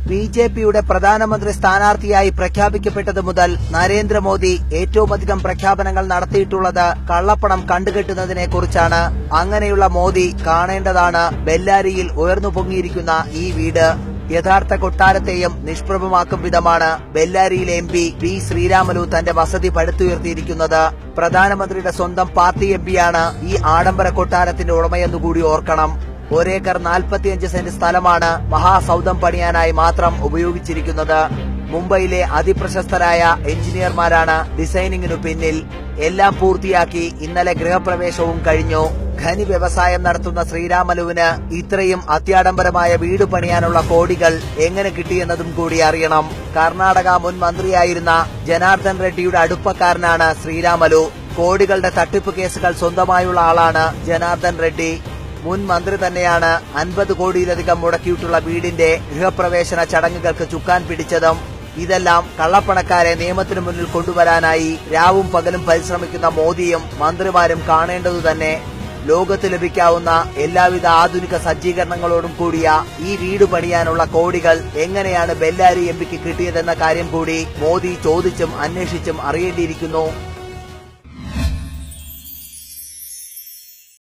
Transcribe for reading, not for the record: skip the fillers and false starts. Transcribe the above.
ബിജെപിയുടെ പ്രധാനമന്ത്രി സ്ഥാനാർത്ഥിയായി പ്രഖ്യാപിക്കപ്പെട്ടത് മുതൽ നരേന്ദ്രമോദി ഏറ്റവുമധികം പ്രഖ്യാപനങ്ങൾ നടത്തിയിട്ടുള്ളത് കള്ളപ്പണം കണ്ടുകെട്ടുന്നതിനെ കുറിച്ചാണ്. അങ്ങനെയുള്ള മോദി കാണേണ്ടതാണ് ബെല്ലാരിയിൽ ഉയർന്നു പൊങ്ങിയിരിക്കുന്ന ഈ വീട്. യഥാർത്ഥ കൊട്ടാരത്തെയും നിഷ്പ്രഭമാക്കും വിധമാണ് ബെല്ലാരിയിലെ MP വി ശ്രീരാമലു തന്റെ വസതി പടുത്തുയർത്തിയിരിക്കുന്നത്. പ്രധാനമന്ത്രിയുടെ സ്വന്തം പാർട്ടി MPയാണ് ഈ ആഡംബര കൊട്ടാരത്തിന്റെ ഉടമയെന്നുകൂടി ഓർക്കണം. 1 ഏക്കർ 45 സെന്റ് സ്ഥലമാണ് മഹാസൗധം പണിയാനായി മാത്രം ഉപയോഗിച്ചിരിക്കുന്നത്. മുംബൈയിലെ അതിപ്രശസ്തരായ എഞ്ചിനീയർമാരാണ് ഡിസൈനിങ്ങിനു പിന്നിൽ. എല്ലാം പൂർത്തിയാക്കി ഇന്നലെ ഗൃഹപ്രവേശവും കഴിഞ്ഞു. ഖനി വ്യവസായം നടത്തുന്ന ശ്രീരാമലുവിന് ഇത്രയും അത്യാഡംബരമായ വീട് പണിയാനുള്ള കോടികൾ എങ്ങനെ കിട്ടിയെന്നതും കൂടി അറിയണം. കർണാടക മുൻ മന്ത്രിയായിരുന്ന ജനാർദ്ദൻ റെഡ്ഡിയുടെ അടുപ്പക്കാരനാണ് ശ്രീരാമലു. കോടികളുടെ തട്ടിപ്പ് കേസുകൾ സ്വന്തമായുള്ള ആളാണ് ജനാർദ്ദൻ റെഡ്ഡി. മുൻ മന്ത്രി തന്നെയാണ് 50 കോടിയിലധികം മുടക്കിയിട്ടുള്ള വീടിന്റെ ഗൃഹപ്രവേശന ചടങ്ങുകൾക്ക് ചുക്കാൻ പിടിച്ചതും. ഇതെല്ലാം കള്ളപ്പണക്കാരെ നിയമത്തിനു മുന്നിൽ കൊണ്ടുവരാനായി രാവും പകലും പരിശ്രമിക്കുന്ന മോദിയും മന്ത്രിമാരും കാണേണ്ടതുതന്നെ. ലോകത്ത് ലഭിക്കാവുന്ന എല്ലാവിധ ആധുനിക സജ്ജീകരണങ്ങളോടും കൂടിയ ഈ വീട് പണിയാനുള്ള കോടികൾ എങ്ങനെയാണ് ബെല്ലാരി MPക്ക് കിട്ടിയതെന്ന കാര്യം കൂടി മോദി ചോദിച്ചും അന്വേഷിച്ചും അറിയേണ്ടിയിരിക്കുന്നു.